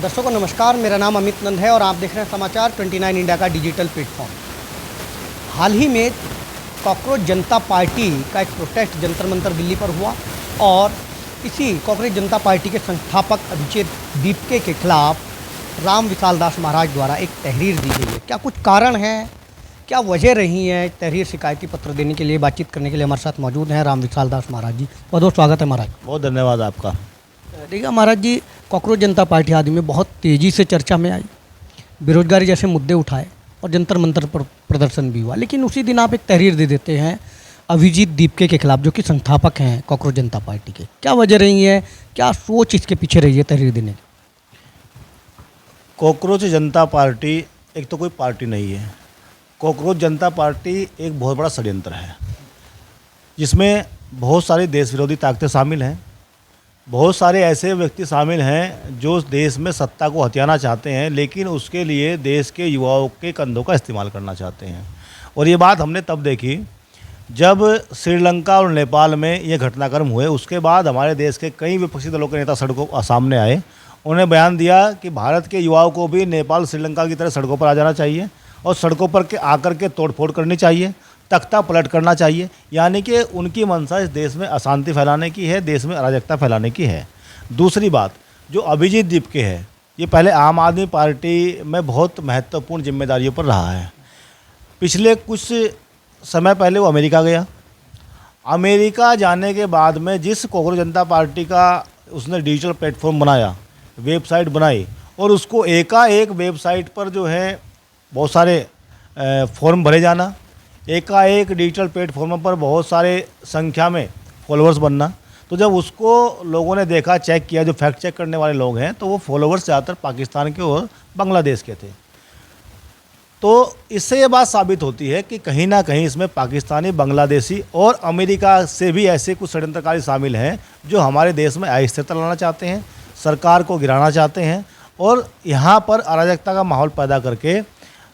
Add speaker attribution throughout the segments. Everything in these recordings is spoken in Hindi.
Speaker 1: दर्शकों को नमस्कार, मेरा नाम अमित नंद है और आप देख रहे हैं समाचार 29 इंडिया का डिजिटल प्लेटफॉर्म। हाल ही में कॉकरोच जनता पार्टी का एक प्रोटेस्ट जंतर मंतर दिल्ली पर हुआ और इसी कॉकरोच जनता पार्टी के संस्थापक अभिजीत दीपके के खिलाफ राम विशाल दास महाराज द्वारा एक तहरीर दी गई है। क्या कुछ कारण है, क्या वजह रही है तहरीर शिकायती पत्र देने के लिए? बातचीत करने के लिए हमारे साथ मौजूद हैं राम विशाल दास महाराज जी। बहुत बहुत स्वागत है महाराज।
Speaker 2: बहुत धन्यवाद आपका।
Speaker 1: देखिए महाराज जी, कॉकरोच जनता पार्टी आदि में बहुत तेज़ी से चर्चा में आई, बेरोजगारी जैसे मुद्दे उठाए और जंतर मंतर पर प्रदर्शन भी हुआ, लेकिन उसी दिन आप एक तहरीर दे देते हैं अभिजीत दीपके के खिलाफ, जो कि संस्थापक हैं कॉकरोच जनता पार्टी के। क्या वजह रही है, क्या सोच इसके पीछे रही है तहरीर देने की?
Speaker 2: कॉकरोच जनता पार्टी एक तो कोई पार्टी नहीं है। कॉकरोच जनता पार्टी एक बहुत बड़ा षड्यंत्र है जिसमें बहुत सारी देश विरोधी ताकतें शामिल हैं। बहुत सारे ऐसे व्यक्ति शामिल हैं जो देश में सत्ता को हथियाना चाहते हैं, लेकिन उसके लिए देश के युवाओं के कंधों का इस्तेमाल करना चाहते हैं। और ये बात हमने तब देखी जब श्रीलंका और नेपाल में ये घटनाक्रम हुए। उसके बाद हमारे देश के कई विपक्षी दलों के नेता सड़कों सामने आए। उन्होंने बयान दिया कि भारत के युवाओं को भी नेपाल श्रीलंका की तरह सड़कों पर आ जाना चाहिए और सड़कों पर आकर के तोड़फोड़ करनी चाहिए, तख्ता पलट करना चाहिए। यानी कि उनकी मंशा इस देश में अशांति फैलाने की है, देश में अराजकता फैलाने की है। दूसरी बात, जो अभिजीत दीपके है, ये पहले आम आदमी पार्टी में बहुत महत्वपूर्ण जिम्मेदारियों पर रहा है। पिछले कुछ समय पहले वो अमेरिका गया। अमेरिका जाने के बाद में जिस कॉकरोच जनता पार्टी का उसने डिजिटल प्लेटफॉर्म बनाया, वेबसाइट बनाई, और उसको एकाएक वेबसाइट पर जो है बहुत सारे फॉर्म भरे जाना, एकाएक डिजिटल प्लेटफॉर्म पर बहुत सारे संख्या में फॉलोअर्स बनना। तो जब उसको लोगों ने देखा, चेक किया, जो फैक्ट चेक करने वाले लोग हैं, तो वो फॉलोअर्स ज़्यादातर पाकिस्तान के और बांग्लादेश के थे। तो इससे ये बात साबित होती है कि कहीं ना कहीं इसमें पाकिस्तानी, बांग्लादेशी और अमेरिका से भी ऐसे कुछ षड्यंत्रकारी शामिल हैं जो हमारे देश में अस्थिरता लाना चाहते हैं, सरकार को गिराना चाहते हैं और यहाँ पर अराजकता का माहौल पैदा करके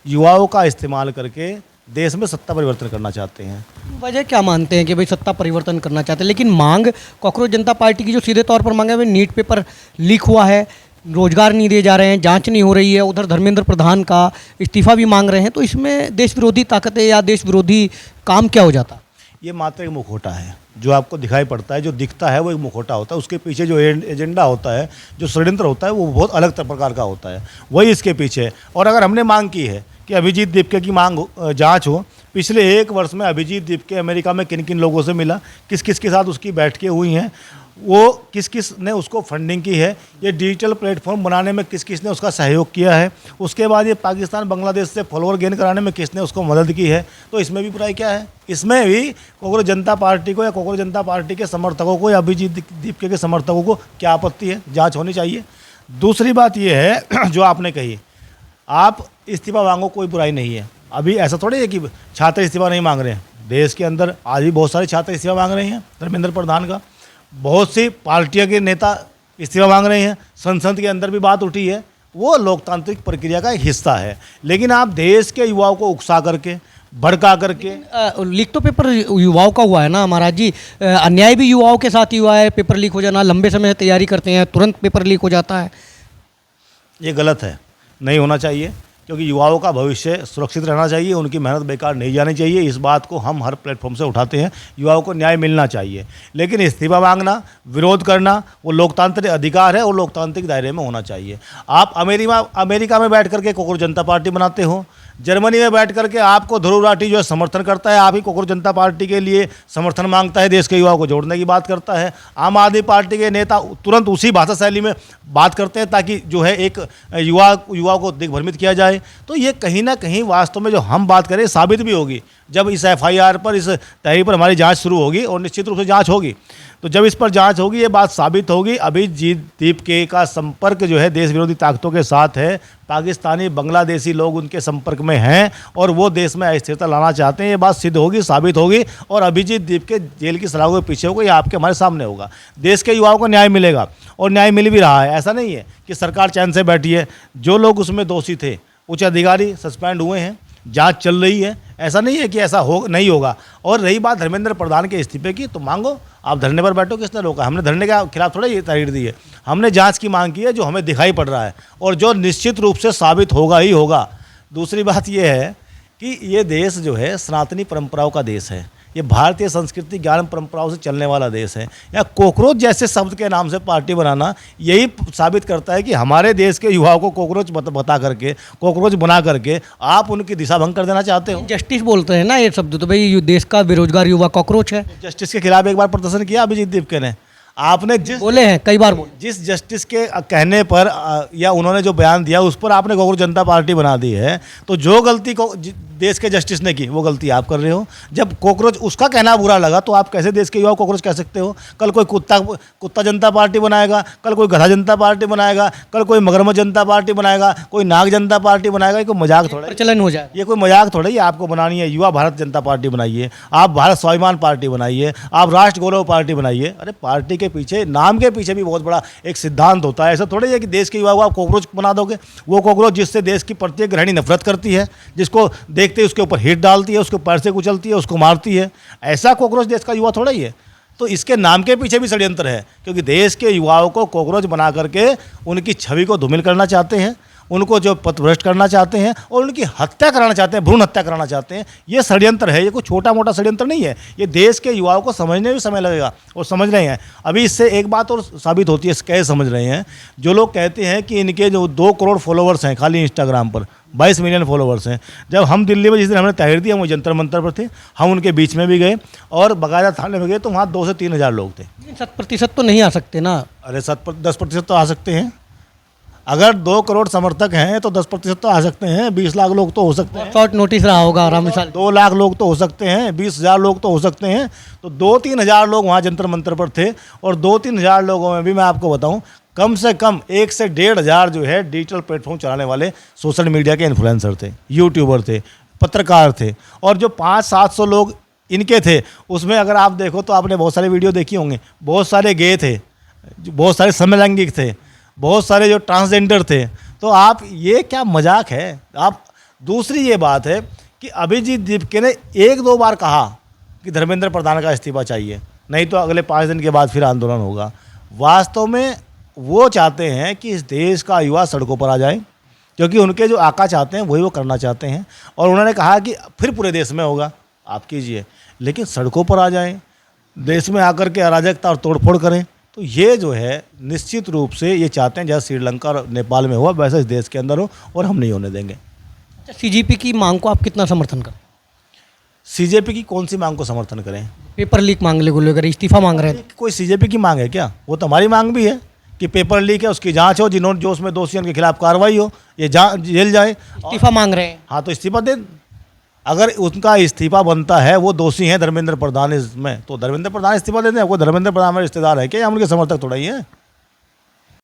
Speaker 2: युवाओं का इस्तेमाल करके देश में सत्ता परिवर्तन करना चाहते हैं।
Speaker 1: वजह क्या मानते हैं कि भाई सत्ता परिवर्तन करना चाहते हैं, लेकिन मांग कॉकरोच जनता पार्टी की जो सीधे तौर पर मांग है, वे नीट पेपर लीक हुआ है, रोजगार नहीं दिए जा रहे हैं, जांच नहीं हो रही है, उधर धर्मेंद्र प्रधान का इस्तीफा भी मांग रहे हैं, तो इसमें देश विरोधी ताकतें या देश विरोधी काम क्या हो जाता?
Speaker 2: ये मात्र एक मुखौटा है जो आपको दिखाई पड़ता है, जो दिखता है वो एक मुखौटा होता है। उसके पीछे जो एजेंडा होता है, जो षड्यंत्र होता है, वो बहुत अलग प्रकार का होता है, वही इसके पीछे है। और अगर हमने मांग की है कि अभिजीत दीपके की मांग जांच हो, पिछले 1 वर्ष में अभिजीत दीपके अमेरिका में किन किन लोगों से मिला, किस किस के साथ उसकी बैठकें हुई हैं, वो किस किस ने उसको फंडिंग की है, ये डिजिटल प्लेटफॉर्म बनाने में किस किस ने उसका सहयोग किया है, उसके बाद ये पाकिस्तान, बांग्लादेश से फॉलोअर गेन कराने में किसने उसको मदद की है, तो इसमें भी बुराई क्या है? इसमें भी कॉकरोच जनता पार्टी को या कॉकरोच जनता पार्टी के समर्थकों को या अभिजीत दीपके के समर्थकों को क्या आपत्ति है? जाँच होनी चाहिए। दूसरी बात ये है जो आपने कही, आप इस्तीफा मांगो, कोई बुराई नहीं है। अभी ऐसा थोड़ी है कि छात्र इस्तीफा नहीं मांग रहे हैं। देश के अंदर आज भी बहुत सारे छात्र इस्तीफा मांग रहे हैं, धर्मेंद्र प्रधान का, बहुत सी पार्टियों के नेता इस्तीफा मांग रहे हैं, संसद के अंदर भी बात उठी है। वो लोकतांत्रिक प्रक्रिया का एक हिस्सा है, लेकिन आप देश के युवाओं को उकसा करके, भड़का करके।
Speaker 1: लीक तो पेपर युवाओं का हुआ है ना महाराज जी, अन्याय भी युवाओं के साथ ही हुआ है। पेपर लीक हो जाना, लंबे समय से तैयारी करते हैं, तुरंत पेपर लीक हो जाता है।
Speaker 2: ये गलत है, नहीं होना चाहिए, क्योंकि युवाओं का भविष्य सुरक्षित रहना चाहिए, उनकी मेहनत बेकार नहीं जानी चाहिए। इस बात को हम हर प्लेटफॉर्म से उठाते हैं। युवाओं को न्याय मिलना चाहिए, लेकिन इस्तीफा मांगना, विरोध करना, वो लोकतांत्रिक अधिकार है और लोकतांत्रिक दायरे में होना चाहिए। आप अमेरिका में बैठ करके कॉकरोच जनता पार्टी बनाते हो, जर्मनी में बैठ करके आपको ध्रुव राठी जो है समर्थन करता है, आप ही कॉकरोच जनता पार्टी के लिए समर्थन मांगता है, देश के युवाओं को जोड़ने की बात करता है। आम आदमी पार्टी के नेता तुरंत उसी भाषा शैली में बात करते हैं ताकि जो है एक युवाओं को दिग्भ्रमित किया जाए। तो ये कहीं ना कहीं वास्तव में जो हम बात करें साबित भी होगी जब इस FIR पर, इस तहरीर पर हमारी जांच शुरू होगी, और निश्चित रूप से जांच होगी। तो जब इस पर जांच होगी, ये बात साबित होगी अभिजीत दीपके का संपर्क जो है देश विरोधी ताकतों के साथ है, पाकिस्तानी, बांग्लादेशी लोग उनके संपर्क में हैं और वो देश में अस्थिरता लाना चाहते हैं। ये बात सिद्ध होगी, साबित होगी, और अभिजीत दीपके जेल की सलाखों के पीछे होगा, ये आपके हमारे सामने होगा। देश के युवाओं को न्याय मिलेगा और न्याय मिल भी रहा है। ऐसा नहीं है कि सरकार चैन से बैठी है। जो लोग उसमें दोषी थे, उच्च अधिकारी सस्पेंड हुए हैं, जांच चल रही है, ऐसा नहीं है कि ऐसा हो नहीं होगा। और रही बात धर्मेंद्र प्रधान के इस्तीफे की, तो मांगो, आप धरने पर बैठो, किसने रोका? हमने धरने के खिलाफ थोड़ा ये तहरीर दी है, हमने जांच की मांग की है, जो हमें दिखाई पड़ रहा है और जो निश्चित रूप से साबित होगा ही होगा। दूसरी बात ये है कि ये देश जो है सनातनी परंपराओं का देश है, ये भारतीय संस्कृति ज्ञान परंपराओं से चलने वाला देश है। या कॉकरोच जैसे शब्द के नाम से पार्टी बनाना यही साबित करता है कि हमारे देश के युवाओं को कॉकरोच बता करके, कॉकरोच बना करके आप उनकी दिशा भंग कर देना चाहते हो।
Speaker 1: जस्टिस बोलते हैं ना ये शब्द, तो भाई ये देश का बेरोजगार युवा कॉकरोच है।
Speaker 2: जस्टिस के खिलाफ एक बार प्रदर्शन किया अभिजीत दीपके ने, आपने
Speaker 1: बोले हैं, कई बार बोले।
Speaker 2: जिस जस्टिस के कहने पर या उन्होंने जो बयान दिया उस पर आपने कॉकरोच जनता पार्टी बना दी है, तो जो गलती को देश के जस्टिस ने की वो गलती आप कर रहे हो। जब कॉकरोच उसका कहना बुरा लगा तो आप कैसे देश के युवाओं को कॉकरोच कह सकते हो? कल कोई कुत्ता जनता पार्टी बनाएगा, कल कोई गधा जनता पार्टी बनाएगा, कल कोई मगरमच्छ जनता पार्टी बनाएगा, कोई नाग जनता पार्टी बनाएगा। ये कोई मजाक थोड़ा,
Speaker 1: प्रचलन हो जाए,
Speaker 2: ये कोई मजाक थोड़ा ही आपको बनानी है। युवा भारत जनता पार्टी बनाइए, आप भारत स्वाभिमान पार्टी बनाइए, आप राष्ट्र गौरव पार्टी बनाइए। अरे पार्टी के पीछे, नाम के पीछे भी बहुत बड़ा एक सिद्धांत होता है। ऐसा थोड़ी है कि देश के युवा को आप कॉकरोच बना दोगे। वो कॉकरोच जिससे देश की प्रत्येक गृहिणी नफरत करती है, जिसको देखते ही उसके ऊपर हिट डालती है, उसके पैर से कुचलती है, उसको मारती है, ऐसा कॉकरोच देश का युवा थोड़ा ही है। तो इसके नाम के पीछे भी षड्यंत्र है, क्योंकि देश के युवाओं को कॉकरोच बना करके उनकी छवि को धूमिल करना चाहते हैं, उनको जो पथभ्रष्ट करना चाहते हैं और उनकी हत्या कराना चाहते हैं, भ्रूण हत्या कराना चाहते हैं। ये षड्यंत्र है, ये कोई छोटा मोटा षड्यंत्र नहीं है। ये देश के युवाओं को समझने में भी समय लगेगा और समझ रहे हैं। अभी इससे एक बात और साबित होती है, कैसे समझ रहे हैं? जो लोग कहते हैं कि इनके जो 2 करोड़ फॉलोवर्स हैं खाली इंस्टाग्राम पर, 22 मिलियन फॉलोवर्स हैं। जब हम दिल्ली में जिस दिन हमने तहरीर दी, हम वो जंतर मंतर पर थे, हम उनके बीच में भी गए और बाकायदा थाने में गए, तो वहाँ 2 से 3 हज़ार लोग थे।
Speaker 1: 7% तो नहीं आ सकते ना?
Speaker 2: अरे 10% तो आ सकते हैं। अगर 2 करोड़ समर्थक हैं तो 10% तो आ सकते हैं। 20 लाख लोग तो हो सकते हैं।
Speaker 1: शॉर्ट नोटिस रहा होगा आराम से।
Speaker 2: 2 लाख लोग तो हो सकते हैं, 20,000 लोग तो हो सकते हैं। तो 2-3 हज़ार लोग वहाँ जंतर मंतर पर थे और 2-3 हज़ार लोगों में भी मैं आपको बताऊं, कम से कम 1 से 1.5 हज़ार जो है डिजिटल प्लेटफॉर्म चलाने वाले सोशल मीडिया के इन्फ्लुएंसर थे, यूट्यूबर थे, पत्रकार थे। और जो 500-700 लोग इनके थे, उसमें अगर आप देखो तो आपने बहुत सारे वीडियो देखे होंगे, बहुत सारे गे थे, बहुत सारे समलैंगिक थे, बहुत सारे जो ट्रांसजेंडर थे। तो आप ये क्या मजाक है आप? दूसरी ये बात है कि अभिजीत दीपके ने 1-2 बार कहा कि धर्मेंद्र प्रधान का इस्तीफा चाहिए, नहीं तो अगले 5 दिन के बाद फिर आंदोलन होगा। वास्तव में वो चाहते हैं कि इस देश का युवा सड़कों पर आ जाए, क्योंकि उनके जो आका चाहते हैं वही वो करना चाहते हैं। और उन्होंने कहा कि फिर पूरे देश में होगा, आप कीजिए, लेकिन सड़कों पर आ जाएं, देश में आकर के अराजकता और तोड़फोड़ करें। तो ये जो है निश्चित रूप से ये चाहते हैं जैसे श्रीलंका और नेपाल में हुआ वैसे इस देश के अंदर हो, और हम नहीं होने देंगे।
Speaker 1: सीजेपी की मांग को आप कितना समर्थन करें?
Speaker 2: सीजेपी की कौन सी मांग को समर्थन करें?
Speaker 1: पेपर लीक मांगने को लेकर इस्तीफा मांग रहे हैं।
Speaker 2: कोई सीजेपी की मांग है क्या? वो तो हमारी मांग भी है कि पेपर लीक है, उसकी जांच हो, जिन्होंने जो उसमें दोषी उनके खिलाफ कार्रवाई हो, ये जेल जाए।
Speaker 1: इस्तीफा मांग रहे हैं।
Speaker 2: हाँ, तो इस्तीफा दे। अगर उनका इस्तीफा बनता है, वो दोषी हैं धर्मेंद्र प्रधान इसमें, तो धर्मेंद्र प्रधान इस्तीफा देते हैं। वो धर्मेंद्र प्रधान हमारे रिश्तेदार है क्या? हम उनके समर्थक थोड़ा ही हैं।